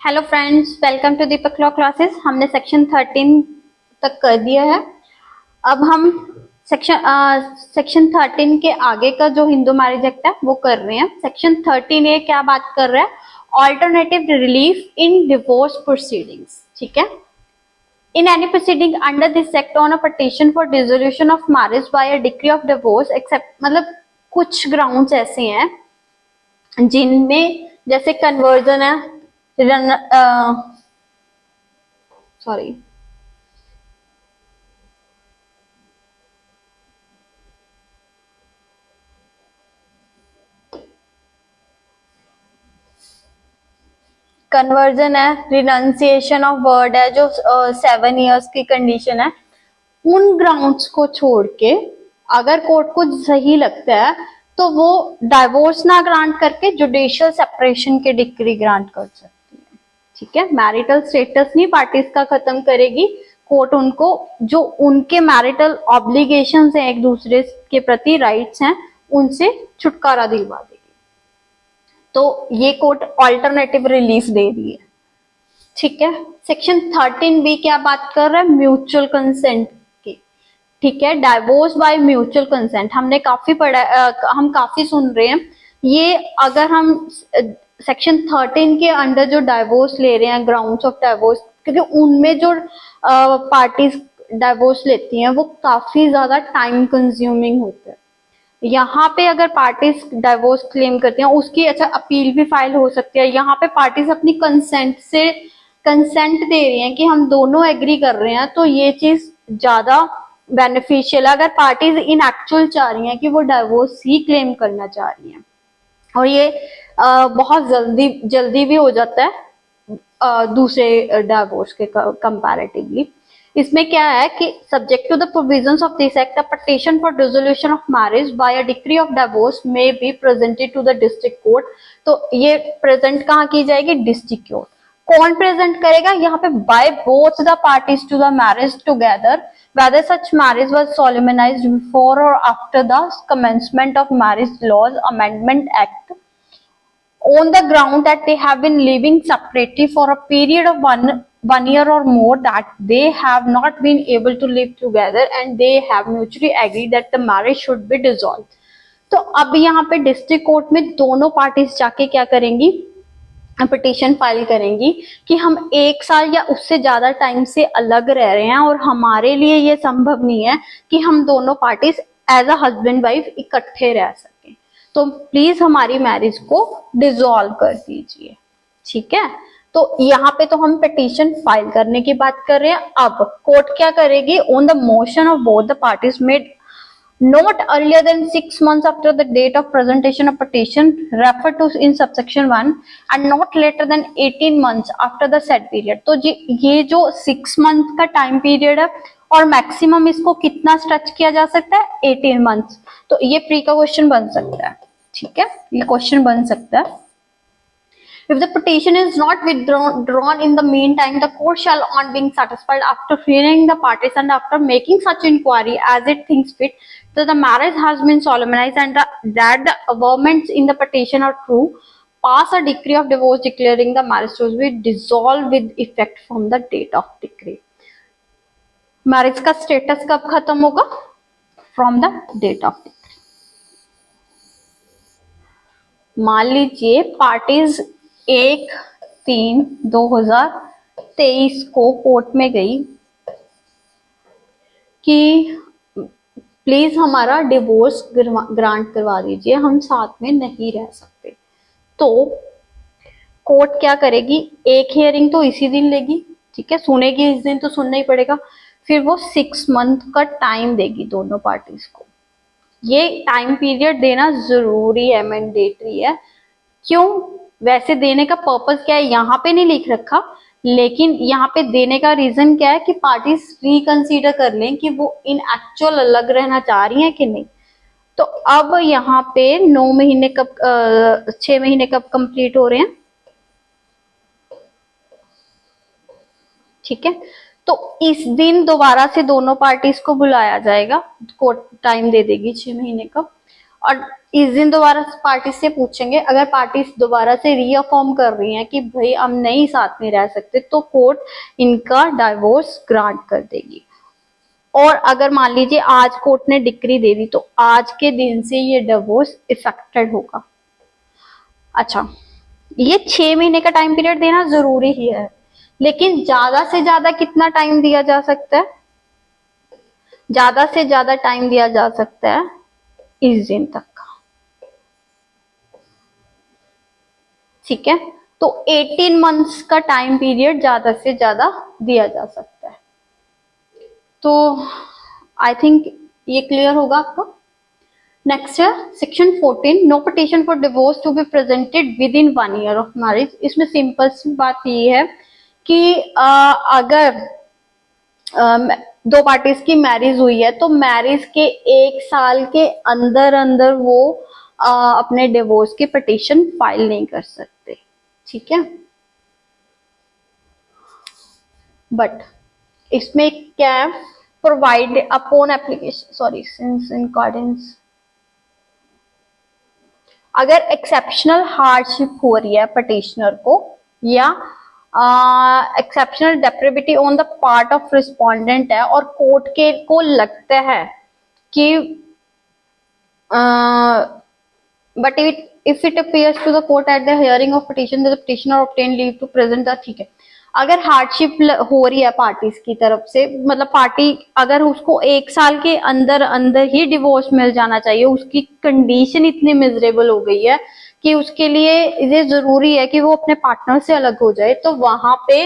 Hello friends, welcome to Deepak law classes. हमने section 13 तक कर दिया है। अब हम सेक्शन 13 के आगे का जो हिंदू मैरिज एक्ट है वो कर रहे हैं। सेक्शन 13A क्या बात कर रहा है? Alternative relief in divorce proceedings. ठीक है। In any proceeding under this act on a petition for dissolution of marriage by a decree of divorce except, मतलब कुछ ग्राउंड्स ऐसे हैं जिनमें जैसे कन्वर्जन है, सॉरी कन्वर्जन है, रिनंसिएशन ऑफ वर्ड है, जो 7 इयर्स की कंडीशन है, उन ग्राउंड्स को छोड़ के अगर कोर्ट को सही लगता है तो वो डाइवोर्स ना ग्रांट करके जुडिशियल सेपरेशन के डिक्री ग्रांट कर सकती है। ठीक है। मैरिटल स्टेटस नहीं पार्टीज का खत्म करेगी कोर्ट, उनको जो उनके मैरिटल ऑब्लिगेशंस हैं, एक दूसरे के प्रति राइट्स हैं, उनसे छुटकारा दिलवा देगी। तो ये कोर्ट ऑल्टरनेटिव रिलीफ दे रही है। ठीक है। सेक्शन 13B क्या बात कर रहा है? म्यूचुअल कंसेंट की। ठीक है। डाइवोर्स बाय म्यूचुअल कंसेंट हमने काफी पढ़ा, हम काफी सुन रहे हैं ये। अगर हम सेक्शन 13 के अंडर जो डाइवोर्स ले रहे हैं, ग्राउंड्स ऑफ डाइवोर्स, क्योंकि उनमें जो पार्टीज डाइवोर्स लेती हैं वो काफी ज्यादा टाइम कंज्यूमिंग होता है। यहाँ पे अगर पार्टीज डाइवोर्स क्लेम करती हैं उसकी अपील भी फाइल हो सकती है। यहाँ पे पार्टीज अपनी कंसेंट दे रही हैं कि हम दोनों एग्री कर रहे हैं, तो ये चीज ज्यादा बेनिफिशियल है। अगर पार्टीज इन एक्चुअल चाह रही हैं कि वो डाइवोर्स ही क्लेम करना चाह रही हैं, और ये बहुत जल्दी भी हो जाता है दूसरे डाइवोर्स के कंपैरेटिवली। इसमें क्या है कि subject to the provisions of this act, a petition for dissolution of marriage by a decree of divorce may be presented to the district court. तो ये प्रेजेंट कहाँ की जाएगी? District court. कौन प्रेजेंट करेगा यहाँ पे? By both the parties to the marriage together, whether such marriage was solemnized before or after the commencement of Marriage Laws Amendment Act, on the ground that they have been living separately for a period of one year or more, that they have not been able to live together and they have mutually agreed that the marriage should be dissolved. तो अब यहाँ पे district court में दोनों parties जाके क्या करेंगी? Petition file करेंगी कि हम 1 साल या उससे ज्यादा टाइम से अलग रह रहे हैं और हमारे लिए ये संभव नहीं है कि हम दोनों parties as a husband wife इकट्ठे रह सकें, तो प्लीज हमारी मैरिज को डिसॉल्व कर दीजिए। ठीक है। तो यहाँ पे तो हम पिटीशन फाइल करने की बात कर रहे हैं। अब कोर्ट क्या करेगी? On the motion of both the parties made not earlier than 6 months after the date of presentation of petition referred to in subsection 1 and not later than 18 months after the said period। तो ये जो 6 month का time period है और maximum इसको कितना stretch किया जा सकता है? 18 मंथ्स। तो ये प्री का क्वेश्चन बन सकता है। ठीक है, ये क्वेश्चन बन सकता है। If the petition is not withdrawn in the meantime, the court shall, on being satisfied after hearing the parties and after making such inquiry as it thinks fit, that the marriage has been solemnized and that the averments in the petition are true, pass a decree of divorce declaring the marriage to be dissolved with effect from the date of decree। Marriage का status कब खत्म होगा? From the date of decree. मान लीजिए parties 1/3/2023 को court में गई कि प्लीज हमारा डिवोर्स ग्रांट करवा दीजिए, हम साथ में नहीं रह सकते। तो कोर्ट क्या करेगी? एक हियरिंग तो इसी दिन लेगी। ठीक है, सुनेगी इस दिन तो सुनना ही पड़ेगा। फिर वो 6 मंथ का टाइम देगी दोनों पार्टीज को। ये टाइम पीरियड देना जरूरी है, मैंडेटरी है। क्यों? वैसे देने का पर्पस क्या है यहाँ पे नहीं लिख रखा, लेकिन यहाँ पे देने का रीजन क्या है कि पार्टीज रिकंसीडर कर लें कि वो इन एक्चुअल अलग रहना चाह रही हैं कि नहीं। तो अब यहाँ पे 9 महीने कब 6 महीने कब कंप्लीट हो रहे हैं? ठीक है, तो इस दिन दोबारा से दोनों पार्टीज को बुलाया जाएगा, कोर्ट टाइम दे देगी 6 महीने का, और इस दिन दोबारा पार्टी से पूछेंगे, अगर पार्टी दोबारा से रीअफर्म कर रही हैं कि भाई हम नहीं साथ में रह सकते, तो कोर्ट इनका डाइवोर्स ग्रांट कर देगी। और अगर मान लीजिए आज कोर्ट ने डिक्री दे दी, तो आज के दिन से ये डिवोर्स इफेक्टेड होगा। अच्छा, ये 6 महीने का टाइम पीरियड देना जरूरी ही है, लेकिन ज्यादा से ज्यादा कितना टाइम दिया जा सकता है? ज्यादा से ज्यादा टाइम दिया जा सकता है इस दिन तक का। ठीक है, तो 18 मंथ्स का टाइम पीरियड ज्यादा से ज्यादा दिया जा सकता है। तो आई थिंक ये क्लियर होगा आपको। नेक्स्ट है section 14, no petition for divorce to be presented within 1 year of marriage. इसमें सिंपल सी बात ये है कि अगर दो पार्टीज की मैरिज हुई है, तो मैरिज के 1 साल के अंदर अंदर वो अपने डिवोर्स की पिटिशन फाइल नहीं कर सकते। ठीक है, बट इसमें क्या है, provide upon application, sorry since in accordance, अगर एक्सेप्शनल हार्डशिप हो रही है पिटिशनर को, या exceptional depravity on the part of respondent है, और कोर्ट के को लगता है कि but if it appears to the court at the hearing of petition the petitioner obtain leave to present the, ठीक है, अगर हार्डशिप हो रही है पार्टीज की तरफ से, मतलब पार्टी अगर उसको 1 साल के अंदर अंदर ही डिवोर्स मिल जाना चाहिए, उसकी कंडीशन इतनी मिजरेबल हो गई है कि उसके लिए ये जरूरी है कि वो अपने पार्टनर से अलग हो जाए, तो वहां पे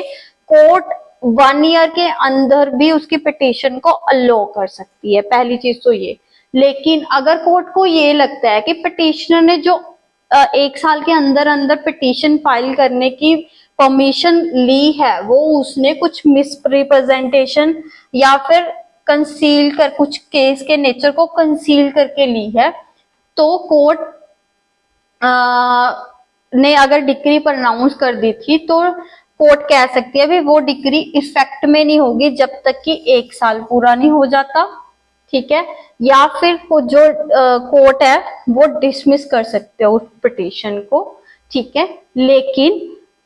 कोर्ट 1 ईयर के अंदर भी उसकी पिटिशन को अलो कर सकती है। पहली चीज तो ये। लेकिन अगर कोर्ट को ये लगता है कि पिटिशनर ने जो 1 साल के अंदर अंदर पिटिशन फाइल करने की परमिशन ली है, वो उसने कुछ मिसरिप्रेजेंटेशन या फिर कंसील कर, कुछ केस के नेचर को कंसील करके ली है, तो कोर्ट ने अगर डिक्री प्रोनाउंस कर दी थी, तो कोर्ट कह सकती है भाई वो डिक्री इफेक्ट में नहीं होगी जब तक कि 1 साल पूरा नहीं हो जाता। ठीक है, या फिर जो कोर्ट है वो डिसमिस कर सकते हैं उस पिटीशन को। ठीक है, लेकिन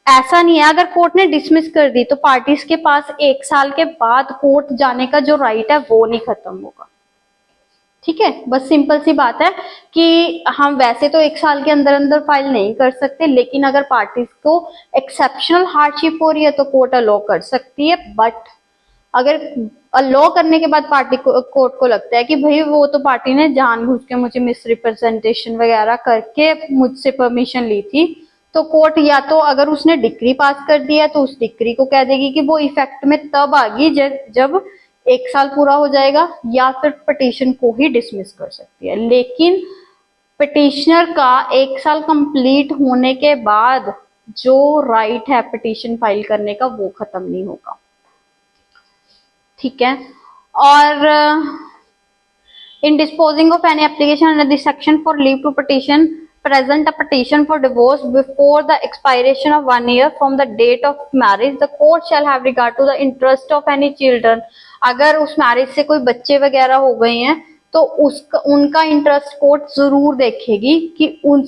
ऐसा नहीं है, अगर कोर्ट ने डिसमिस कर दी तो पार्टीज के पास 1 साल के बाद कोर्ट जाने का जो राइट है वो नहीं खत्म होगा। ठीक है, बस सिंपल सी बात है कि हम वैसे तो 1 साल के अंदर अंदर फाइल नहीं कर सकते, लेकिन अगर पार्टीज को एक्सेप्शनल हार्डशिप हो रही है तो कोर्ट अलो कर सकती है। बट अगर अलो करने के बाद पार्टी को, कोर्ट को लगता है कि भाई वो तो पार्टी ने जानबूझ के मुझे मिसरिप्रेजेंटेशन वगैरह करके मुझसे परमिशन ली थी, तो कोर्ट या तो अगर उसने डिक्री पास कर दिया तो उस डिक्री को कह देगी कि वो इफेक्ट में तब आगी जब 1 साल पूरा हो जाएगा, या फिर पिटीशन को ही डिसमिस कर सकती है। लेकिन पिटिशनर का 1 साल कंप्लीट होने के बाद जो राइट है पिटीशन फाइल करने का वो खत्म नहीं होगा। ठीक है, और in disposing of any application under this section for leave to petition present a petition for divorce before the expiration of 1 year from the date of marriage, the court shall have regard to the interest of any children। अगर उस marriage से कोई बच्चे वगैरह हो गए हैं तो उनका इंटरेस्ट कोर्ट जरूर देखेगी कि उन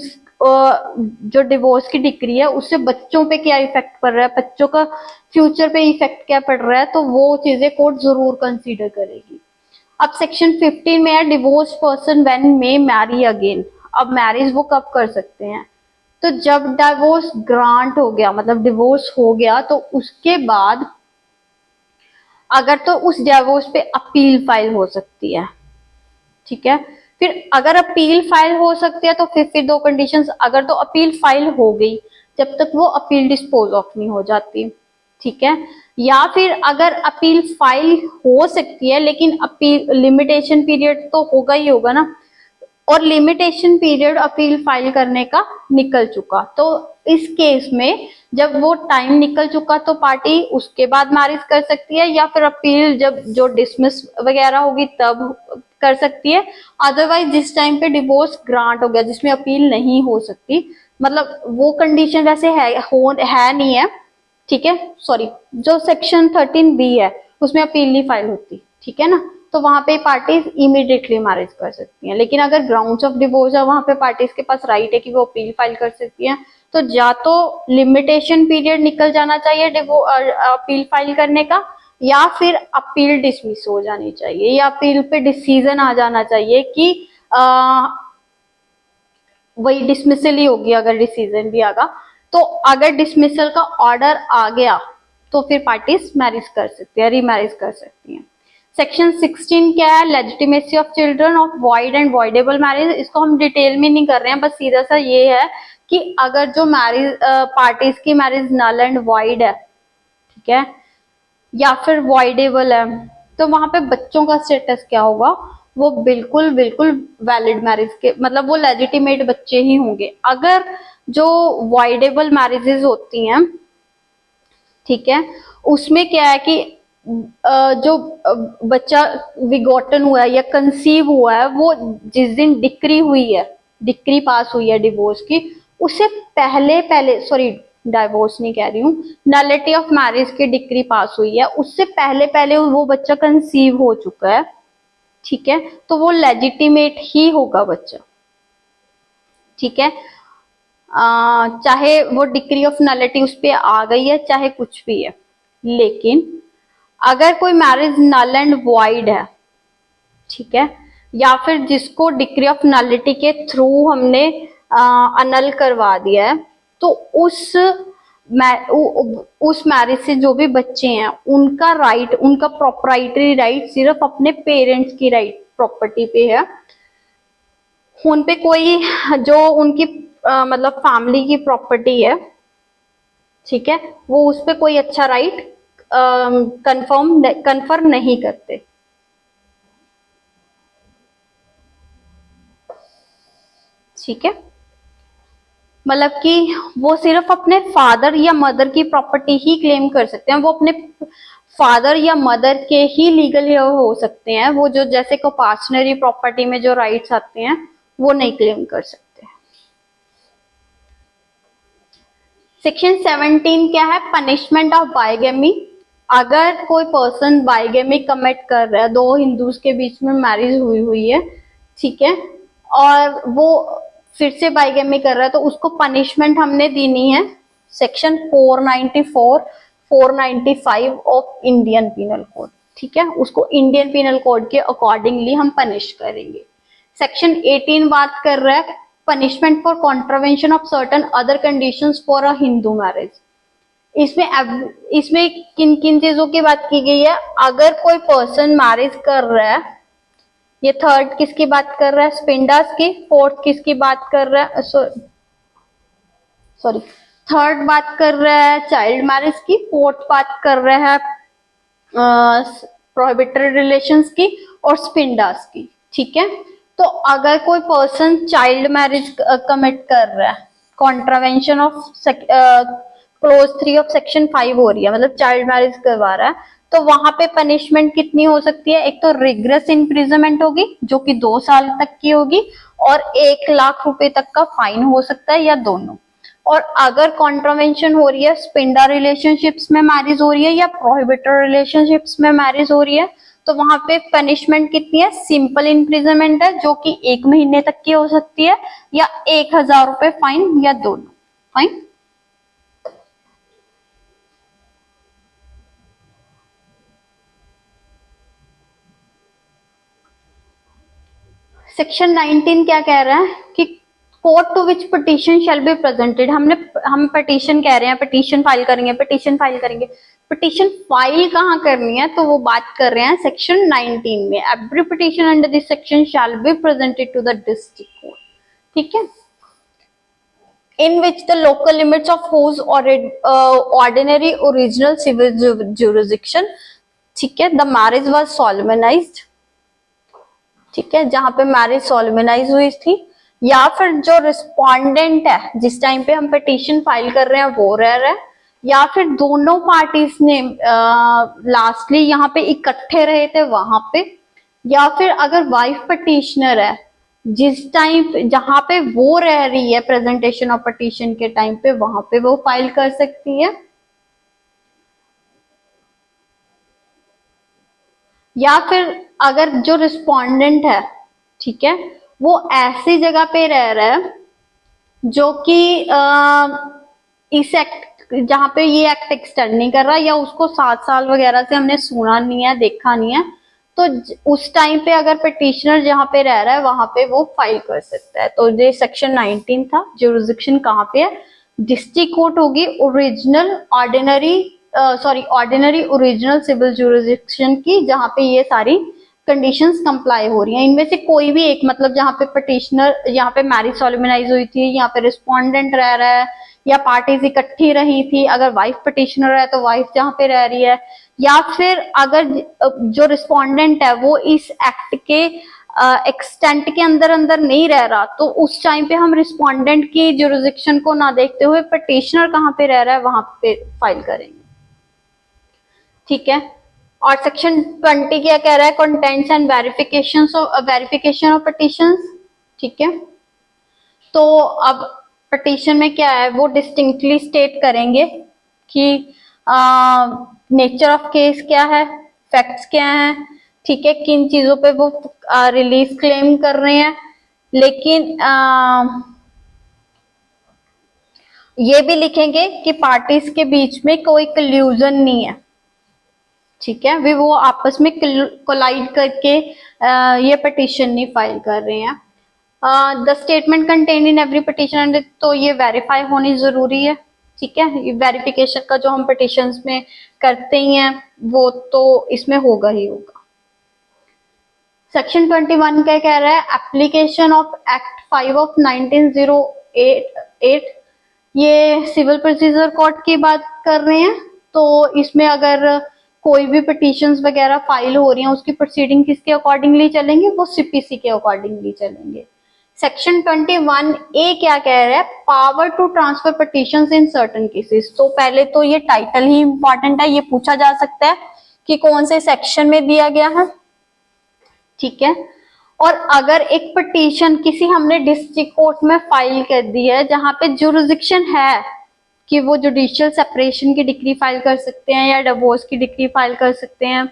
जो डिवोर्स की डिक्री है उससे बच्चों पे क्या इफेक्ट पड़ रहा है, बच्चों का फ्यूचर पे इफेक्ट क्या पड़ रहा है, तो वो चीजें कोर्ट जरूर कंसीडर करेगी। अब सेक्शन 15 में है divorce person when may marry again. अब मैरिज वो कब कर सकते हैं, तो जब डिवोर्स ग्रांट हो गया, मतलब डिवोर्स हो गया, तो उसके बाद अगर तो उस डिवोर्स पे अपील फाइल हो सकती है। ठीक है, फिर अगर अपील फाइल हो सकती है तो फिर 2 कंडीशंस, अगर तो अपील फाइल हो गई जब तक वो अपील डिस्पोज ऑफ नहीं हो जाती। ठीक है, या फिर अगर अपील फाइल हो सकती है लेकिन अपील लिमिटेशन पीरियड तो होगा ही होगा ना, और लिमिटेशन पीरियड अपील फाइल करने का निकल चुका, तो इस केस में जब वो टाइम निकल चुका तो पार्टी उसके बाद मैरिज कर सकती है, या फिर अपील जब जो डिसमिस वगैरह होगी तब कर सकती है। अदरवाइज जिस टाइम पे डिवोर्स ग्रांट हो गया जिसमें अपील नहीं हो सकती, मतलब वो कंडीशन वैसे है नहीं है। ठीक है, सॉरी, जो सेक्शन 13B है उसमें अपील नहीं फाइल होती। ठीक है ना, तो वहां पे पार्टीज इमीडिएटली मैरिज कर सकती हैं। लेकिन अगर ग्राउंड्स ऑफ डिवोर्स है, वहां पे पार्टीज के पास राइट है कि वो अपील फाइल कर सकती हैं। तो या तो लिमिटेशन पीरियड निकल जाना चाहिए अपील फाइल करने का, या फिर अपील डिसमिस हो जानी चाहिए, या अपील पे डिसीजन आ जाना चाहिए कि वही डिसमिसल ही होगी अगर डिसीजन भी आगा। तो अगर डिसमिसल का ऑर्डर आ गया तो फिर पार्टीज मैरिज कर सकती है, रीमैरिज कर सकती हैं। सेक्शन 16 क्या है? Legitimacy of children of void and voidable marriage. इसको हम डिटेल में नहीं कर रहे हैं, बस सीधा सा ये है कि अगर जो मैरिज पार्टीज की मैरिज नल एंड वॉइड है, ठीक है, या फिर वॉइडेबल है, तो वहां पे बच्चों का स्टेटस क्या होगा? वो बिल्कुल बिल्कुल वैलिड मैरिज के, मतलब वो लेजिटिमेट बच्चे ही होंगे। अगर जो वॉइडेबल मैरिजेस होती हैं, ठीक है, उसमें क्या है कि जो बच्चा विगॉटन हुआ है या कंसीव हुआ है, वो जिस दिन डिक्री हुई है, डिक्री पास हुई है डिवोर्स की, उससे पहले सॉरी डाइवोर्स नहीं कह रही हूँ, नलिटी ऑफ मैरिज की डिक्री पास हुई है, उससे पहले वो बच्चा कंसीव हो चुका है, ठीक है, तो वो लेजिटिमेट ही होगा बच्चा, ठीक है। चाहे वो डिग्री ऑफ नलिटी उस पर आ गई है, चाहे कुछ भी है। लेकिन अगर कोई मैरिज नल एंड वॉइड है, ठीक है, या फिर जिसको डिग्री ऑफ नलिटी के थ्रू हमने अनल करवा दिया है, तो उस मैरिज से जो भी बच्चे हैं, उनका राइट, उनका प्रोप्राइटरी राइट सिर्फ अपने पेरेंट्स की राइट प्रॉपर्टी पे है। उन पे कोई जो उनकी मतलब फैमिली की प्रॉपर्टी है, ठीक है, वो उस पे कोई अच्छा राइट कन्फर्म नहीं करते। ठीक है, मतलब कि वो सिर्फ अपने फादर या मदर की प्रॉपर्टी ही क्लेम कर सकते हैं, वो अपने फादर या मदर के ही लीगल हो सकते हैं। वो जो जैसे को पार्टनरी प्रॉपर्टी में जो राइट्स आते हैं वो नहीं क्लेम कर सकते। सेक्शन 17 क्या है? Punishment of bigamy. अगर कोई पर्सन बाइगेमी कमिट कर रहा है, दो हिंदूज के बीच में मैरिज हुई है, ठीक है, और वो फिर से बाइगेमी कर रहा है, तो उसको पनिशमेंट हमने देनी है section 494 495 of Indian penal code, ठीक है, उसको इंडियन पिनल कोड के अकॉर्डिंगली हम पनिश करेंगे। सेक्शन 18 बात कर रहा है punishment for contravention of certain other conditions for a Hindu marriage. इसमें किन किन चीजों की बात की गई है? अगर कोई पर्सन मैरिज कर रहा है, ये थर्ड किसकी बात कर रहा है? स्पिंडास की। फोर्थ किसकी बात कर रहा है? सॉरी, थर्ड बात कर रहा है चाइल्ड मैरिज की, फोर्थ बात कर रहा है प्रोहिबिटेड रिलेशंस की और स्पिंडास की, ठीक है। तो अगर कोई पर्सन चाइल्ड मैरिज कमिट कर रहा है, contravention of close 3 of section 5 हो रही है, मतलब चाइल्ड मैरिज करवा रहा है, तो वहां पे पनिशमेंट कितनी हो सकती है? एक तो रिग्रेस इम्प्रिजनमेंट होगी जो कि 2 साल तक की होगी, और 1 लाख रुपए तक का फाइन हो सकता है, या दोनों। और अगर कॉन्ट्रावेंशन हो रही है, स्पिंडा रिलेशनशिप्स में मैरिज हो रही है या प्रोहिबिटेड रिलेशनशिप्स में मैरिज हो रही है, तो वहां पे पनिशमेंट कितनी है? सिंपल इम्प्रिजनमेंट है जो कि 1 महीने तक की हो सकती है, या 1000 रुपए फाइन, या दोनों। फाइन। सेक्शन 19 क्या कह रहा है कि court to which petition shall be presented. हम पिटीशन कह रहे हैं, पिटीशन फाइल करेंगे, पिटीशन फाइल करेंगे। पिटीशन फाइल कहाँ करनी है? तो वो बात कर रहे हैं सेक्शन 19 में। Every petition under this section shall be presented to the district court, ठीक है, in which the local limits of whose ordinary original civil jurisdiction, ठीक है, the marriage was solemnized, ठीक है, जहां पे मैरिज सोलमेनाइज हुई थी, या फिर जो रिस्पोंडेंट है जिस टाइम पे हम पिटीशन फाइल कर रहे हैं वो रह रहा है, या फिर दोनों पार्टीज ने लास्टली यहाँ पे इकट्ठे रहे थे वहां पे, या फिर अगर वाइफ पिटिशनर है जिस टाइम जहां पे वो रह रही है प्रेजेंटेशन ऑफ पिटीशन के टाइम पे, वहां पे वो फाइल कर सकती है, या फिर अगर जो रिस्पोंडेंट है, ठीक है, वो ऐसी जगह पे रह रहा है जो कि इस एक्ट, जहां पे ये एक्ट एक्सटेंड नहीं कर रहा, या उसको 7 साल वगैरह से हमने सुना नहीं है, देखा नहीं है, तो उस टाइम पे अगर पिटिशनर जहां पे रह रहा है वहां पे वो फाइल कर सकता है। तो ये सेक्शन 19 था। जुरिसडिक्शन कहाँ पे है? डिस्ट्रिक्ट कोर्ट होगी original ordinary ordinary original civil jurisdiction की, जहां पे ये सारी कंडीशंस कंप्लाई हो रही हैं। इनमें से कोई भी एक, मतलब जहाँ पे पिटिशनर, यहाँ पे मैरिज सॉलिमनाइज हुई थी, यहाँ पे रिस्पोंडेंट रह रहा है, या पार्टीज इकट्ठी रही थी, अगर वाइफ पिटिशनर है तो वाइफ जहाँ पे रह रही है, या फिर अगर जो रिस्पोंडेंट है वो इस एक्ट के एक्सटेंट के अंदर नहीं रह रहा, तो उस टाइम पे हम रिस्पोंडेंट की जुरिसडिक्शन को ना देखते हुए पिटिशनर कहाँ पे रह रहा है वहां पे फाइल करेंगे। ठीक है। और सेक्शन 20 क्या कह रहा है? Contents and verification of petitions. ठीक है। तो अब पिटिशन में क्या है, वो डिस्टिंक्टली स्टेट करेंगे कि नेचर ऑफ केस क्या है, फैक्ट्स क्या है, ठीक है, किन चीजों पे वो रिलीफ क्लेम कर रहे हैं। लेकिन ये भी लिखेंगे कि पार्टीज के बीच में कोई कल्यूजन नहीं है। ठीक है, वे वो आपस में कोलाइड करके ये पिटिशन नहीं फाइल कर रहे हैं। The statement contained in every petition, तो ये वेरीफाई होनी जरूरी है। ठीक है, ये वेरिफिकेशन का जो हम पिटिशंस में करते ही हैं वो तो इसमें होगा ही होगा। सेक्शन 21 क्या कह रहा है? एप्लीकेशन ऑफ एक्ट 5 ऑफ 1908, ये सिविल प्रोसीजर कोड की बात कर रहे हैं। तो इसमें अगर कोई भी पिटिशंस वगैरह फाइल हो रही हैं, उसकी प्रोसीडिंग किसके अकॉर्डिंगली चलेंगे? वो सीपीसी के अकॉर्डिंगली चलेंगे। सेक्शन 21A क्या कह रहा है? Power to transfer petitions in certain cases. तो पहले तो ये टाइटल ही इंपॉर्टेंट है, ये पूछा जा सकता है कि कौन से सेक्शन में दिया गया है। ठीक है। और अगर एक पिटीशन किसी हमने डिस्ट्रिक्ट कोर्ट में फाइल कर दी है जहां पे जुरिसडिक्शन है कि वो जुडिशियल सेपरेशन की डिक्री फाइल कर सकते हैं या डिवोर्स की डिक्री फाइल कर सकते हैं,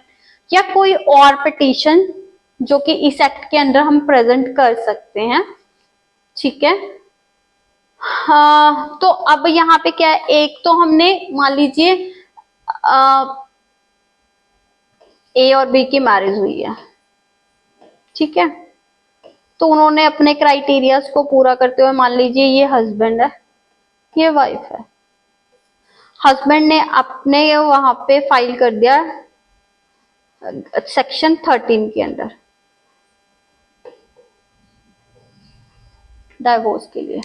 या कोई और पिटीशन जो कि इस एक्ट के अंदर हम प्रेजेंट कर सकते हैं। ठीक है। हाँ, तो अब यहाँ पे क्या है, एक तो हमने मान लीजिए ए और बी की मैरिज हुई है। ठीक है, तो उन्होंने अपने क्राइटेरियाज को पूरा करते हुए, मान लीजिए ये हस्बैंड है, ये वाइफ है, हस्बैंड ने अपने वहां पे फाइल कर दिया सेक्शन 13 के अंदर डाइवोर्स के लिए।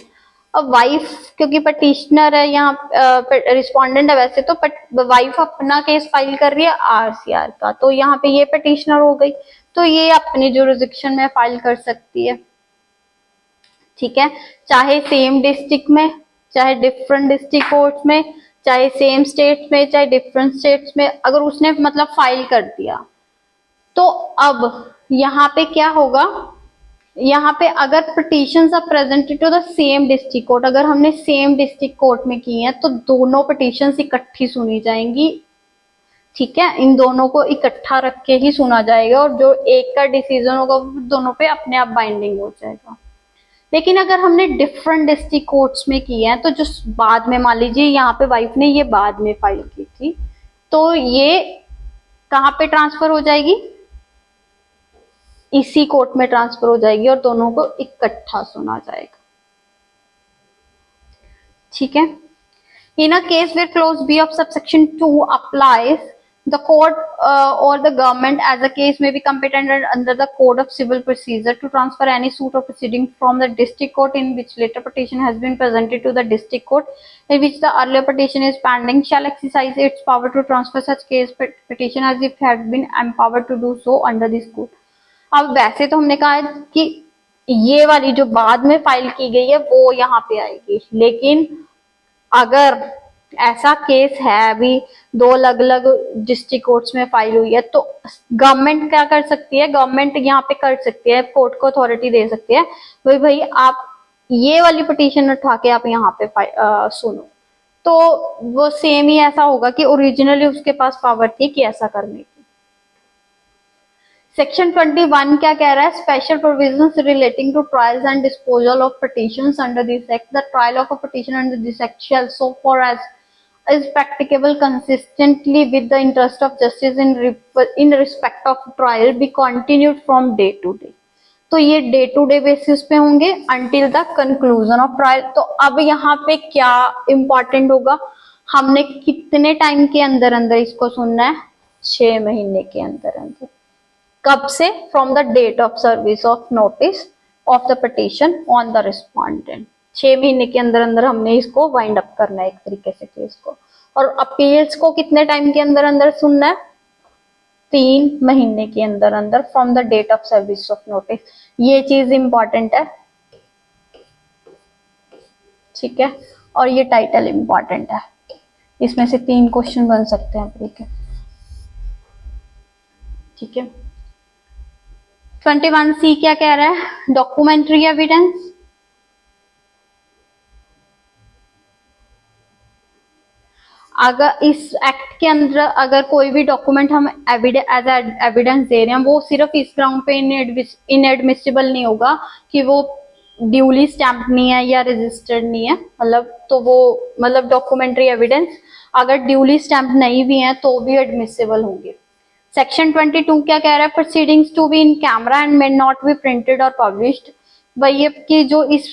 अब वाइफ क्योंकि पिटिशनर है, यहाँ रिस्पोंडेंट है वैसे तो, बट वाइफ अपना केस फाइल कर रही है आरसीआर का, तो यहाँ पे ये पिटिशनर हो गई, तो ये अपनी जुरिसडिक्शन में फाइल कर सकती है। ठीक है, चाहे सेम डिस्ट्रिक्ट में, चाहे डिफरेंट डिस्ट्रिक्ट कोर्ट में, चाहे सेम स्टेट में, चाहे डिफरेंट स्टेट्स में, अगर उसने मतलब फाइल कर दिया। तो अब यहाँ पे क्या होगा, यहाँ पे अगर petitions are presented to the same district court, अगर हमने सेम डिस्ट्रिक्ट कोर्ट में की है तो दोनों पिटिशंस इकट्ठी सुनी जाएंगी। ठीक है, इन दोनों को इकट्ठा रख के ही सुना जाएगा, और जो एक का डिसीजन होगा वो दोनों पे अपने आप बाइंडिंग हो जाएगा। लेकिन अगर हमने डिफरेंट डिस्ट्रिक्ट कोर्ट्स में की है, तो जो बाद में, मान लीजिए यहाँ पे वाइफ ने ये बाद में फाइल की थी, तो ये कहाँ पे ट्रांसफर हो जाएगी? इसी कोर्ट में ट्रांसफर हो जाएगी और दोनों को इकट्ठा सुना जाएगा। ठीक है। In a case where clause b of subsection 2 applies, the court or the government as a case may be competent under the code of civil procedure to transfer any suit or proceeding from the district court in which later petition has been presented to the district court in which the earlier petition is pending, shall exercise its power to transfer such case petition as if had been empowered to do so under this code। अब वैसे तो हमने कहा है कि ये वाली जो बाद में फाइल की गई है वो यहाँ पे आएगी, लेकिन अगर ऐसा केस है अभी दो अलग अलग डिस्ट्रिक्ट कोर्ट्स में फाइल हुई है, तो गवर्नमेंट क्या कर सकती है? गवर्नमेंट यहाँ पे कर सकती है, कोर्ट को अथॉरिटी दे सकती है, भाई आप ये वाली पिटीशन उठा के आप यहाँ पे सुनो। तो वो सेम ही ऐसा होगा कि ओरिजिनली उसके पास पावर थी कि ऐसा करने की। सेक्शन 21 क्या कह रहा है? Special provisions relating to trials and disposal of petitions under this act. The trial of a petition under this act shall so far as is practicable consistently with the interest of justice in respect of trial be continued from day to day. तो ये day to day basis पे होंगे until the conclusion of trial. तो अब यहाँ पे क्या important होगा? हमने कितने टाइम के अंदर अंदर इसको सुनना है? 6 महीने के अंदर अंदर. कब से? From the date of service of notice of the petition on the respondent. 6 महीने के अंदर अंदर हमने इसको वाइंड अप करना है एक तरीके से केस को. और अपील्स को कितने टाइम के अंदर अंदर सुनना है? 3 महीने के अंदर अंदर from the date of service of notice. ये चीज इंपॉर्टेंट है, ठीक है. और ये टाइटल इंपॉर्टेंट है. इसमें से 3 क्वेश्चन बन सकते हैं ठीक है. ठीक है. 21C क्या कह रहा है? Documentary evidence. अगर इस एक्ट के अंदर अगर कोई भी डॉक्यूमेंट हम एज एविडेंस दे रहे हैं, वो सिर्फ इस ग्राउंड पे इनएडमिसिबल नहीं होगा कि वो ड्यूली स्टैम्प नहीं है या रजिस्टर्ड नहीं है. मतलब तो वो मतलब डॉक्यूमेंट्री एविडेंस अगर ड्यूली स्टैम्प नहीं भी है तो भी एडमिसिबल होंगे. सेक्शन 22 क्या कह रहा है? Proceedings to be in camera and may not be printed और पब्लिश्ड. वही कि जो इस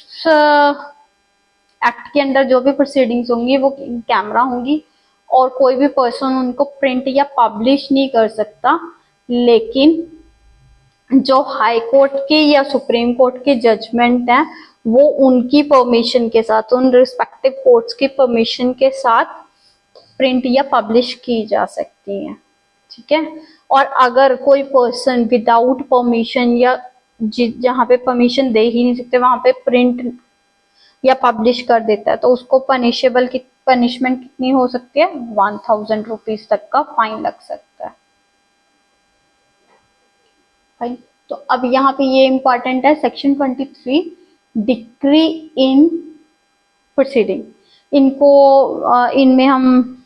एक्ट के अंदर जो भी प्रोसीडिंग्स होंगी वो इन कैमरा होंगी और कोई भी पर्सन उनको प्रिंट या पब्लिश नहीं कर सकता. लेकिन जो हाई कोर्ट के या सुप्रीम कोर्ट के जजमेंट हैं वो उनकी परमिशन के साथ, उन रिस्पेक्टिव कोर्ट्स की परमिशन के साथ प्रिंट या पब्लिश की जा सकती हैं. ठीक है. और अगर कोई पर्सन विदाउट परमिशन या जहां पे परमिशन दे ही नहीं सकते वहां पे प्रिंट या पब्लिश कर देता है तो उसको पनिशमेंट कितनी हो सकती है? 1000 रुपीज तक का फाइन लग सकता है. फाइन. तो अब यहाँ पे ये इंपॉर्टेंट है सेक्शन 23 डिक्री इन प्रोसीडिंग. इनमें हम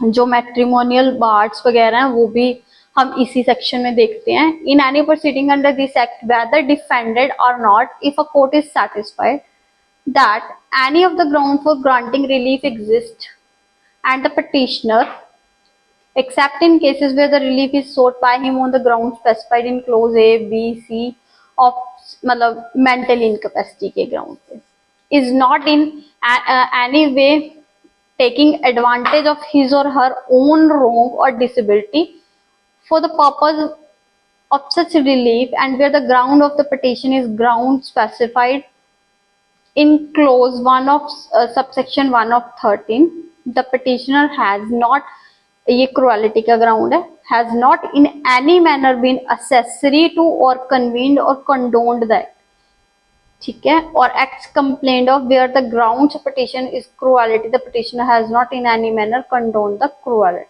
जो मैट्रिमोनियल बार्स वगैरह हैं वो भी हम इसी सेक्शन में देखते हैं. In any proceeding under this act whether defended or not, if a court is satisfied that any of the grounds for granting relief exist and the petitioner, except in cases where the relief is sought by him on the grounds specified in clause A, B, C of मतलब mental incapacity के ground पे, is not in any way taking advantage of his or her own wrong or disability for the purpose of such relief, and where the ground of the petition is ground specified in clause 1 of subsection 1 of 13, the petitioner has not, ये cruelty का ground है, has not in any manner been accessory to or convened or condoned that. ठीक है. और acts complained of where the grounds of petition is cruelty, the petitioner has not in any manner condoned the cruelty.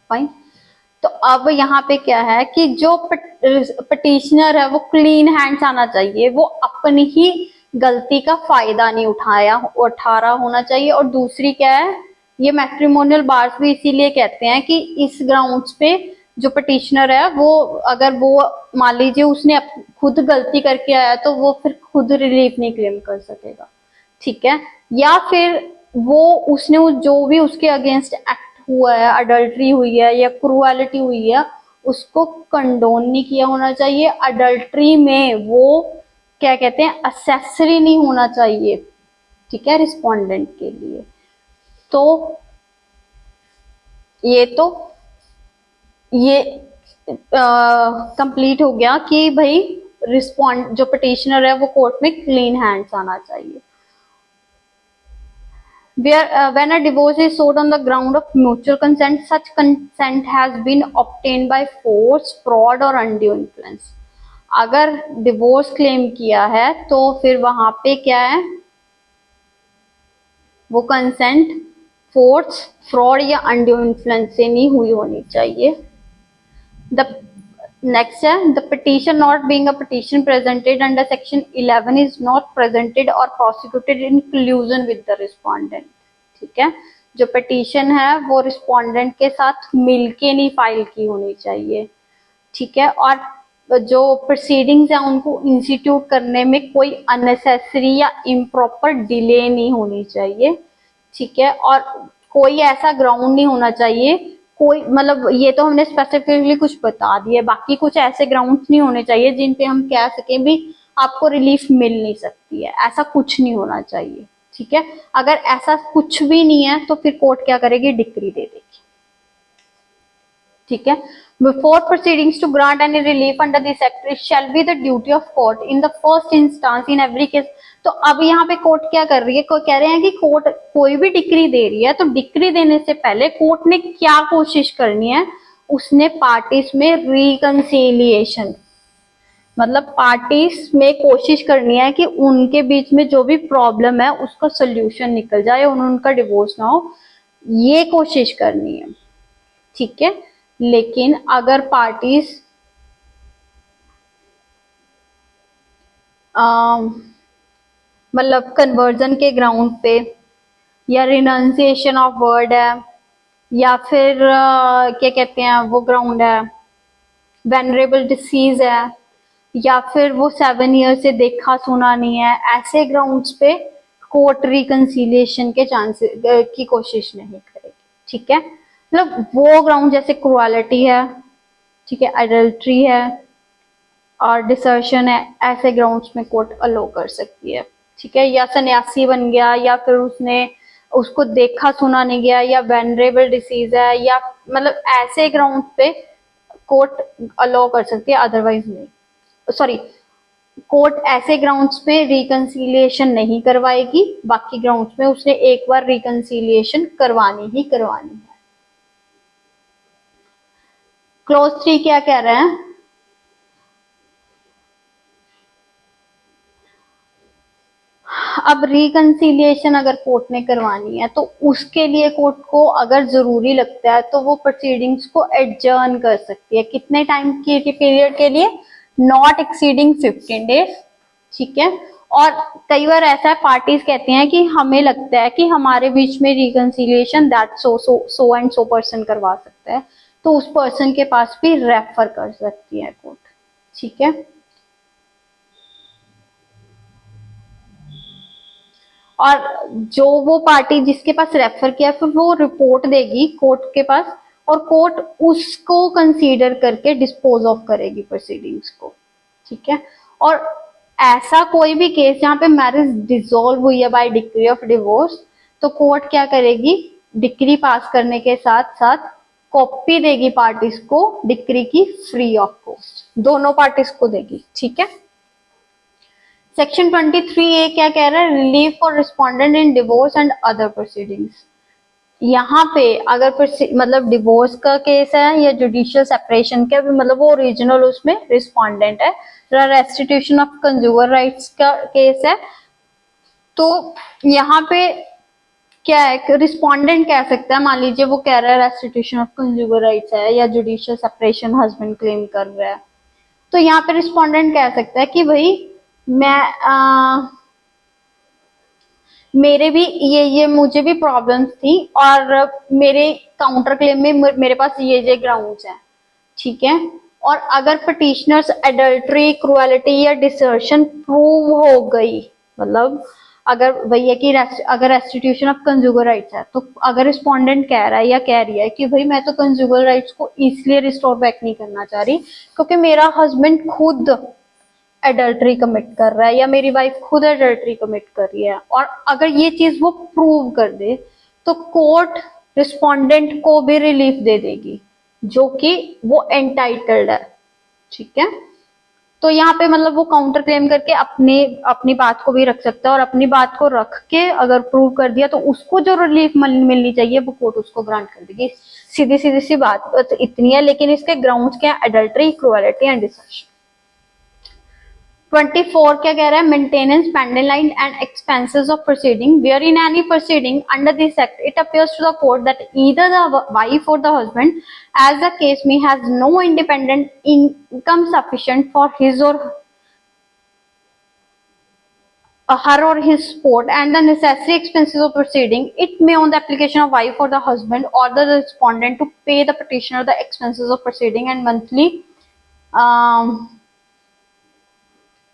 Fine. तो अब यहाँ पे क्या है कि जो पिटिशनर है वो क्लीन हैंड्स आना चाहिए, वो अपनी ही गलती का फायदा नहीं उठा रहा होना चाहिए. और दूसरी क्या है, ये मैट्रिमोनियल बार्स भी इसीलिए कहते हैं कि इस ग्राउंड्स पे जो पिटिशनर है वो अगर वो मान लीजिए उसने खुद गलती करके आया तो वो फिर खुद रिलीफ नहीं क्लेम कर सकेगा. ठीक है. या फिर वो उसने जो भी उसके अगेंस्ट एक्ट हुआ है, अडल्ट्री हुई है या क्रूएलिटी हुई है, उसको कंडोन नहीं किया होना चाहिए. अडल्ट्री में वो क्या कहते हैं, असेसरी नहीं होना चाहिए. ठीक है, रिस्पोंडेंट के लिए. तो ये कंप्लीट हो गया कि भाई जो पिटिशनर है वो कोर्ट में क्लीन हैंड्स आना चाहिए. When a divorce is sought on the ground of mutual consent, such consent has been obtained by force, fraud or undue influence. अगर डिवोर्स क्लेम किया है तो फिर वहां पे क्या है, वो कंसेंट फोर्स, फ्रॉड या अनड्यू इन्फ्लुएंस से नहीं हुई होनी चाहिए. द नेक्स्ट है, the petition not being a petition presented under section 11 is not presented or prosecuted in collusion with the respondent. ठीक है. जो पिटिशन है वो रिस्पोंडेंट के साथ मिलके नहीं फाइल की होनी चाहिए. ठीक है, और जो प्रोसीडिंग्स है उनको इंस्टीट्यूट करने में कोई अननेसेसरी या इम्प्रॉपर डिले नहीं होनी चाहिए, ठीक है, और कोई ऐसा ग्राउंड नहीं होना चाहिए, कोई मतलब ये तो हमने स्पेसिफिकली कुछ बता दिया, बाकी कुछ ऐसे ग्राउंड्स नहीं होने चाहिए जिन पे हम कह सकें भी आपको रिलीफ मिल नहीं सकती है, ऐसा कुछ नहीं होना चाहिए, ठीक है। अगर ऐसा कुछ भी नहीं है तो फिर कोर्ट क्या करेगी, डिक्री दे देगी, ठीक है। Before proceedings to grant any relief under this act, it shall be the duty of court in the first instance in every case. तो अब यहाँ पे कोर्ट क्या कर रही है, कह रहे हैं कि कोर्ट कोई भी डिक्री दे रही है तो डिक्री देने से पहले कोर्ट ने क्या कोशिश करनी है, उसने पार्टीज में रिकंसिलिएशन, मतलब पार्टीज में कोशिश करनी है कि उनके बीच में जो भी प्रॉब्लम है उसका सोल्यूशन निकल जाए और उनका डिवोर्स ना हो, ये कोशिश करनी है, ठीक है। लेकिन अगर पार्टीज मतलब कन्वर्जन के ग्राउंड पे या रिनाउंसिएशन ऑफ वर्ड है या फिर क्या कहते हैं वो ग्राउंड है वेनरेबल डिसीज है या फिर वो 7 ईयर से देखा सुना नहीं है, ऐसे ग्राउंड्स पे कोर्ट रिकंसिलिएशन के चांसेस की कोशिश नहीं करेगी, ठीक है। मतलब वो ग्राउंड जैसे क्रुएलिटी है, ठीक है, एडल्ट्री है और डिसर्शन है, ऐसे ग्राउंड्स में कोर्ट अलो कर सकती है, ठीक है। या सन्यासी बन गया या फिर उसको देखा सुना नहीं गया या वेनरेबल डिसीज है या मतलब ऐसे ग्राउंड पे कोर्ट अलो कर सकती है, अदरवाइज नहीं, सॉरी कोर्ट ऐसे ग्राउंड्स पे रिकंसिलिएशन नहीं करवाएगी, बाकी ग्राउंड्स में उसने एक बार रिकंसिलिएशन करवानी ही करवानी है। क्लॉज 3 क्या कह रहे हैं, अब रिकंसिलिएशन अगर कोर्ट ने करवानी है तो उसके लिए कोर्ट को अगर जरूरी लगता है तो वो प्रोसीडिंग्स को एडजर्न कर सकती है, कितने टाइम के पीरियड के लिए, नॉट एक्सीडिंग 15 डेज, ठीक है। और कई बार ऐसा है पार्टीज कहते हैं कि हमें लगता है कि हमारे बीच में reconciliation that so and so person करवा सकता है, तो उस पर्सन के पास भी रेफर कर सकती है कोर्ट, ठीक है। और जो वो पार्टी जिसके पास रेफर किया फिर वो रिपोर्ट देगी कोर्ट के पास और कोर्ट उसको कंसीडर करके डिस्पोज ऑफ करेगी प्रोसीडिंग्स को, ठीक है। और ऐसा कोई भी केस जहाँ पे मैरिज डिसॉल्व हुई है बाय डिक्री ऑफ डिवोर्स, तो कोर्ट क्या करेगी, डिक्री पास करने के साथ साथ कॉपी देगी पार्टीज को डिक्री की फ्री ऑफ कॉस्ट, दोनों पार्टीज को देगी, ठीक है। सेक्शन 23A क्या कह रहा है, relief for respondent in divorce and other proceedings. यहाँ पे अगर मतलब डिवोर्स का केस है या जुडिशियल सेपरेशन का, मतलब वो ओरिजिनल उसमें रिस्पोंडेंट है, रेस्टिट्यूशन ऑफ कंज्यूमर राइट्स का केस है, तो यहाँ पे क्या है, रिस्पोंडेंट कह सकता है, मान लीजिए वो कह रहा है रेस्टिट्यूशन ऑफ कंज्यूमर राइट्स है या जुडिशियल सेपरेशन हस्बैंड क्लेम कर रहा है, तो यहाँ पे रिस्पोंडेंट कह सकता है कि भाई मैं मेरे भी ये मुझे भी प्रॉब्लम्स थी और मेरे काउंटर क्लेम में मेरे पास ये ग्राउंड्स हैं, ठीक है। और अगर पिटिशनर्स एडल्ट्री, क्रुएलिटी या डिसर्शन प्रूव हो गई, मतलब अगर भैया कि अगर रेस्टिट्यूशन ऑफ कंज्यूमर राइट्स है, तो अगर रिस्पोंडेंट कह रहा है या कह रही है कि भाई मैं तो कंज्यूमर राइट्स को इसलिए रिस्टोर बैक नहीं करना चाह रही क्योंकि मेरा हस्बैंड खुद एडल्ट्री कमिट कर रहा है या मेरी वाइफ खुद एडल्ट्री कमिट कर रही है, और अगर ये चीज वो प्रूव कर दे तो कोर्ट रिस्पोंडेंट को भी रिलीफ दे देगी जो कि वो एंटाइटल्ड है, ठीक है। तो यहाँ पे मतलब वो काउंटर क्लेम करके अपनी बात को भी रख सकता है और अपनी बात को रख के अगर प्रूव कर दिया तो उसको जो रिलीफ मिलनी चाहिए वो कोर्ट उसको ग्रांट कर देगी, सीधी सी बात तो इतनी है। लेकिन इसके ग्राउंड्स क्या है, एडल्ट्री, क्रुएलिटी एंड डिसर्शन। 24 क्या कह रहा है, maintenance, pendente lite and expenses of proceeding where in any proceeding under this act it appears to the court that either the wife or the husband as the case may has no independent income sufficient for his or her or his support and the necessary expenses of proceeding, it may on the application of wife or the husband or the respondent to pay the petitioner the expenses of proceeding and monthly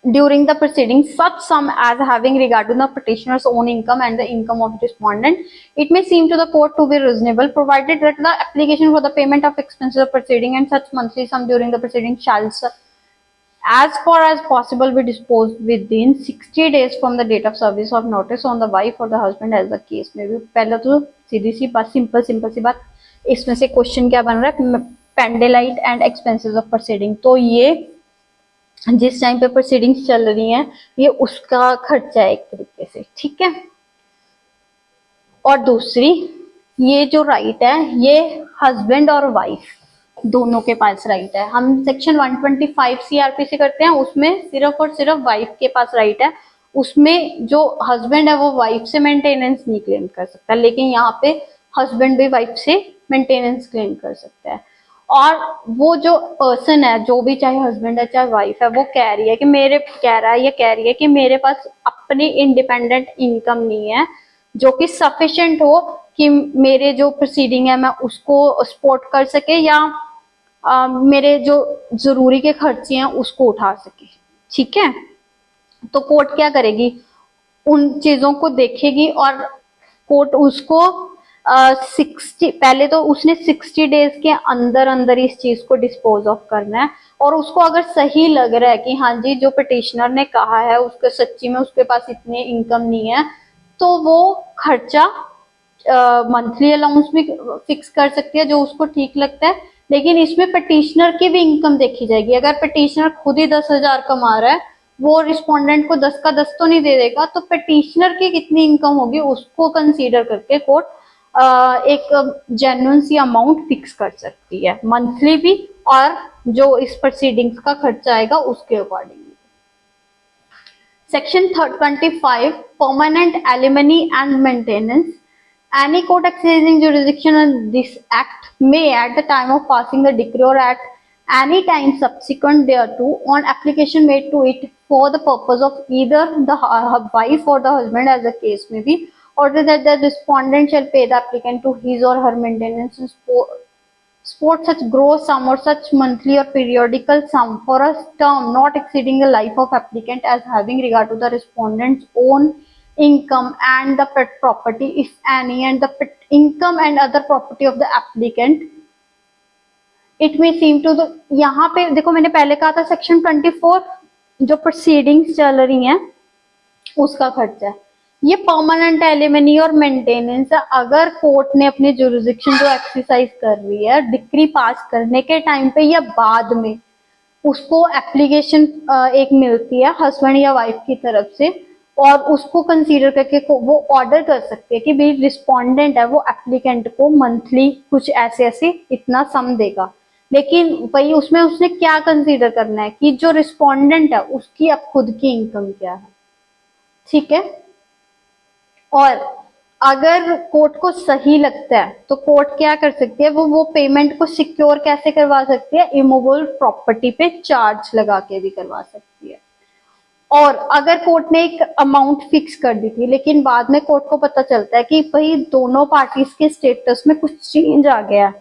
during the proceedings such sum as having regard to the petitioner's own income and the income of respondent, it may seem to the court to be reasonable, provided that the application for the payment of expenses of proceeding and such monthly sum during the proceeding shall as far as possible be disposed within 60 days from the date of service of notice on the wife or the husband as the case may be। पहले तो सीधी सी बात, simple सी बात, इसमें से question क्या बन रहा है, पेंडेलाइट एंड एक्सपेंसेस ऑफ प्रोसीडिंग। तो ये जिस टाइम पे प्रोसीडिंग्स चल रही हैं ये उसका खर्चा है एक तरीके से, ठीक है। और दूसरी, ये जो राइट है ये हस्बैंड और वाइफ दोनों के पास राइट है। हम सेक्शन 125 सीआरपी से करते हैं, उसमें सिर्फ और सिर्फ वाइफ के पास राइट है। उसमें जो हस्बैंड है वो वाइफ से मेंटेनेंस नहीं क्लेम कर सकता, लेकिन यहाँ पे हस्बैंड भी वाइफ से मेंटेनेंस क्लेम कर सकता है। और वो जो पर्सन है, जो भी चाहे हस्बैंड है चाहे वाइफ है, वो कह रही है कि कह रही है कि मेरे पास अपनी इंडिपेंडेंट इनकम नहीं है जो कि सफिशिएंट हो कि मेरे जो प्रोसीडिंग है मैं उसको सपोर्ट कर सके या मेरे जो जरूरी के खर्चे हैं उसको उठा सके, ठीक है। तो कोर्ट क्या करेगी, उन चीजों को देखेगी और कोर्ट उसको 60 पहले तो उसने 60 डेज के अंदर अंदर इस चीज को डिस्पोज ऑफ करना है। और उसको अगर सही लग रहा है कि हाँ जी जो पिटिशनर ने कहा है उसके सच्ची में उसके पास इतनी इनकम नहीं है, तो वो खर्चा मंथली अलाउंस भी फिक्स कर सकती है जो उसको ठीक लगता है। लेकिन इसमें पिटिशनर की भी इनकम देखी जाएगी। अगर पिटिशनर खुद ही 10,000 कमा रहा है, वो रिस्पोंडेंट को 10 का 10 तो नहीं दे देगा, तो पिटिशनर की कितनी इनकम होगी उसको कंसीडर करके कोर्ट एक जेन्युइन सी अमाउंट फिक्स कर सकती है, मंथली भी और जो इस प्रोसीडिंग्स का खर्चा आएगा उसके according. Section 25, permanent alimony and maintenance. Any court exercising jurisdiction on this act may, at the time of passing the decree or at any time subsequent thereto, on application made to it for the purpose of either the wife or the husband, as the case may be, order that the respondent shall pay the applicant to his or her maintenance and support such gross sum or such monthly or periodical sum for a term not exceeding the life of applicant as having regard to the respondent's own income and the pet property, if any, and the pet income and other property of the applicant. It may seem to the, यहाँ पे देखो मैंने पहले कहा था section 24 जो proceedings चल रही हैं उसका खर्चा है। ये परमानेंट एलिमनी और मेंटेनेंस है। अगर कोर्ट ने अपनी जुरिसडिक्शन जो एक्सरसाइज कर रही है डिक्री पास करने के टाइम पे या बाद में, उसको एप्लीकेशन एक मिलती है हस्बैंड या वाइफ की तरफ से और उसको कंसीडर करके वो ऑर्डर कर सकती है कि भाई रिस्पोंडेंट है वो एप्लीकेंट को मंथली कुछ ऐसे ऐसे इतना सम देगा। लेकिन वही उसमें उसने क्या कंसीडर करना है कि जो रिस्पोंडेंट है उसकी अब खुद की इनकम क्या है, ठीक है। और अगर कोर्ट को सही लगता है तो कोर्ट क्या कर सकती है, वो पेमेंट को सिक्योर कैसे करवा सकती है, इमूवेबल प्रॉपर्टी पे चार्ज लगा के भी करवा सकती है। और अगर कोर्ट ने एक अमाउंट फिक्स कर दी थी लेकिन बाद में कोर्ट को पता चलता है कि भाई दोनों पार्टीज के स्टेटस में कुछ चेंज आ गया,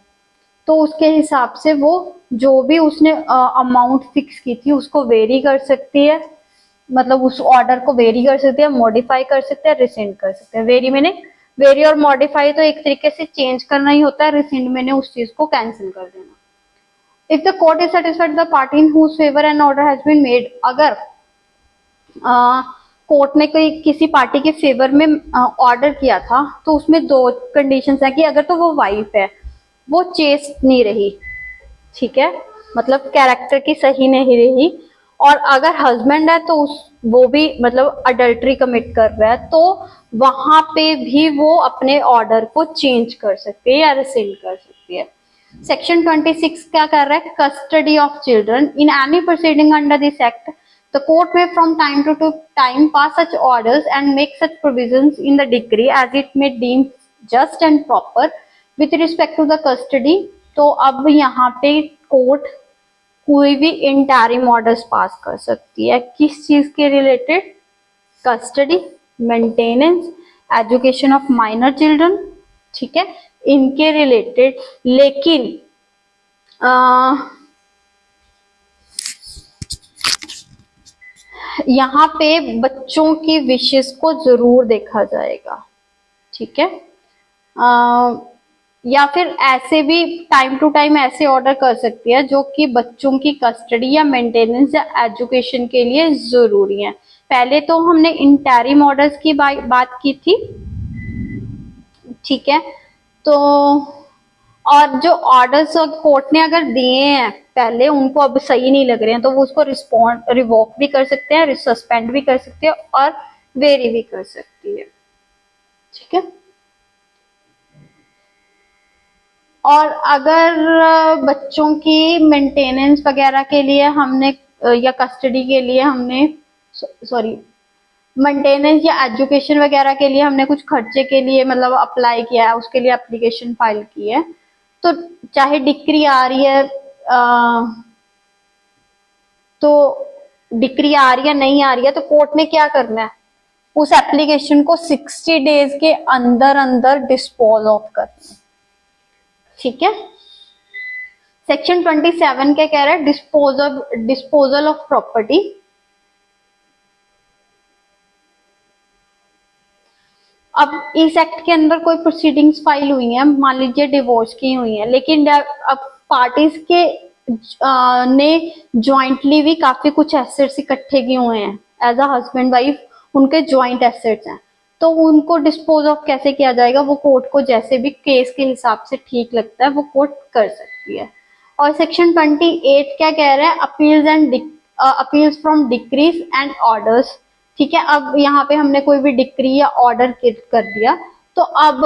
तो उसके हिसाब से वो जो भी उसने अमाउंट फिक्स की थी उसको वेरी कर सकती है, मतलब उस ऑर्डर को वेरी कर सकते हैं, मॉडिफाई कर सकते हैं, रिसेंड कर सकते हैं। वेरी मैंने वेरी और मॉडिफाई तो एक तरीके से चेंज करना ही होता है, रिसेंड मैंने उस चीज को कैंसिल कर देना। If the court is satisfied the party in whose favour an order has been made, अगर कोर्ट ने कोई किसी पार्टी के फेवर में ऑर्डर किया था तो उसमें दो कंडीशंस है कि अगर तो वो वाइफ है वो चेस्ट नहीं रही, ठीक है, मतलब कैरेक्टर की सही नहीं रही, और अगर हस्बैंड है तो वो भी मतलब अडल्ट्री कमिट कर रहा है, तो वहां पे भी वो अपने ऑर्डर को चेंज कर सकती है या रिसेंड कर सकती है। सेक्शन 26 क्या कर रहा है, custody of children in any proceeding under this act the court may from time to time pass such orders and make such provisions in the decree as it may deem just and proper with respect to the custody. तो अब यहाँ पे court कोई भी interim orders pass कर सकती है, किस चीज के related, custody, maintenance, education of minor children, ठीक है, इनके रिलेटेड। लेकिन यहाँ पे बच्चों की विशेष को जरूर देखा जाएगा, ठीक है। या फिर ऐसे भी टाइम टू टाइम ऐसे ऑर्डर कर सकती है जो कि बच्चों की कस्टडी या मेंटेनेंस या एजुकेशन के लिए जरूरी है। पहले तो हमने इंटरिम ऑर्डर्स की बात की थी, ठीक है। तो और जो ऑर्डर्स कोर्ट ने अगर दिए हैं पहले, उनको अब सही नहीं लग रहे हैं, तो वो उसको रिवोक भी कर सकते हैं, सस्पेंड भी कर सकते हैं और वेरी भी कर सकती है, ठीक है। और अगर बच्चों की मेंटेनेंस वगैरह के लिए हमने या कस्टडी के लिए हमने मेंटेनेंस या एजुकेशन वगैरह के लिए हमने कुछ खर्चे के लिए मतलब अप्लाई किया है, उसके लिए एप्लीकेशन फाइल की है, तो चाहे डिक्री आ रही है तो डिक्री आ रही है नहीं आ रही है, तो कोर्ट ने क्या करना है, उस एप्लीकेशन को 60 डेज के अंदर अंदर डिस्पोज ऑफ करना है, ठीक है। सेक्शन 27 क्या कह रहा है, डिस्पोजल ऑफ प्रॉपर्टी। अब इस एक्ट के अंदर कोई प्रोसीडिंग्स फाइल हुई हैं, मान लीजिए डिवोर्स की हुई हैं, लेकिन अब पार्टीज के ने ज्वाइंटली भी काफी कुछ एसेट्स इकट्ठे किए हुए हैं, एज अ हस्बैंड वाइफ उनके ज्वाइंट एसेट्स हैं, तो उनको डिस्पोज ऑफ कैसे किया जाएगा, वो कोर्ट को जैसे भी केस के हिसाब से ठीक लगता है वो कोर्ट कर सकती है। और सेक्शन 28 क्या कह रहा है, appeals from decrease and orders, ठीक है। अब यहाँ पे हमने कोई भी डिक्री या ऑर्डर कर दिया, तो अब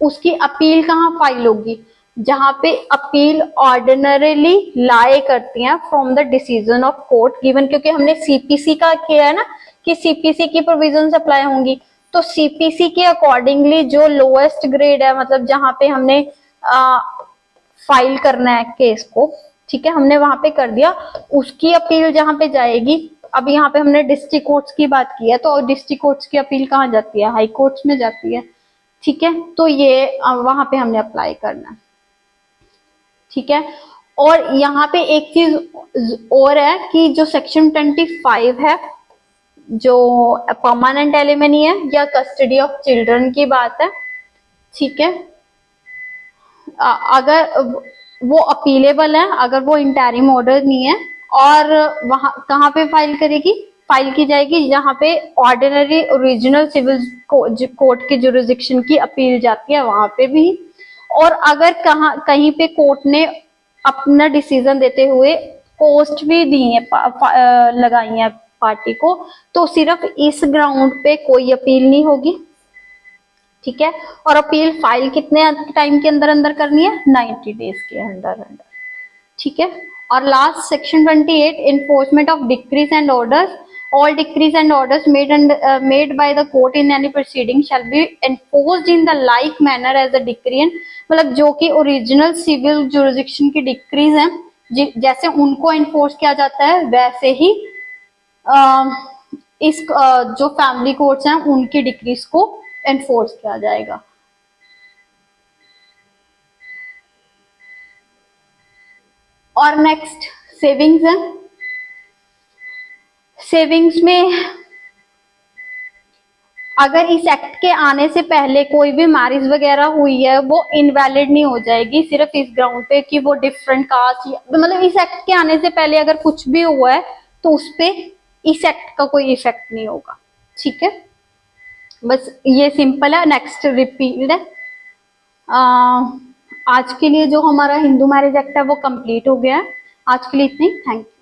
उसकी अपील कहाँ फाइल होगी, जहाँ पे अपील ऑर्डिनरीली लाए करती हैं from the decision of court given, क्योंकि हमने सीपीसी का किया है ना कि सीपीसी की प्रोविजन अप्लाई होंगी, तो सीपीसी के अकॉर्डिंगली जो लोएस्ट ग्रेड है, मतलब जहाँ पे हमने फाइल करना है केस को, ठीक है, हमने वहां पे कर दिया, उसकी अपील जहाँ पे जाएगी। अब यहाँ पे हमने डिस्ट्रिक्ट कोर्ट्स की बात की है, तो डिस्ट्रिक्ट कोर्ट्स की अपील कहाँ जाती है, हाई कोर्ट्स में जाती है, ठीक है। तो ये वहां पे हमने अप्लाई करना है, ठीक है। और यहाँ पे एक चीज और है कि जो सेक्शन 25 है, जो परमानेंट एलिमनी है या कस्टडी ऑफ चिल्ड्रन की बात है, ठीक है। अगर वो अपीलेबल है, अगर वो इंटरिम ऑर्डर नहीं है, और वहां कहाँ पे फाइल की जाएगी, जहाँ पे ऑर्डिनरी ओरिजिनल सिविल कोर्ट की जुरिसडिक्शन की अपील जाती है वहां पे भी। और अगर कहीं पे कोर्ट ने अपना डिसीजन देते हुए पोस्ट भी दी है, लगाई है पार्टी को, तो सिर्फ इस ग्राउंड पे कोई अपील नहीं होगी, ठीक है। और अपील फाइल कितने टाइम के अंदर अंदर करनी है, 90 डेज के अंदर अंदर, ठीक है। और last section 28, enforcement of decrees and orders. All decrees and orders made by the court in any proceeding shall be enforced in the like manner as the decree, मतलब जो कि ओरिजिनल सिविल जुरिसडिक्शन की decrease हैं, जैसे उनको enforce किया जाता है, वैसे ही इस जो फैमिली कोर्ट्स हैं उनकी डिक्रीज को एनफोर्स किया जाएगा। और नेक्स्ट सेविंग्स है। सेविंग्स में अगर इस एक्ट के आने से पहले कोई भी मैरिज वगैरह हुई है, वो इनवैलिड नहीं हो जाएगी सिर्फ इस ग्राउंड पे कि वो डिफरेंट कास्ट, मतलब इस एक्ट के आने से पहले अगर कुछ भी हुआ है तो उस पे इस एक्ट का कोई इफेक्ट नहीं होगा, ठीक है। बस ये सिंपल है। नेक्स्ट रिपीट है। आज के लिए जो हमारा हिंदू मैरिज एक्ट है वो कंप्लीट हो गया है। आज के लिए इतनी, थैंक यू।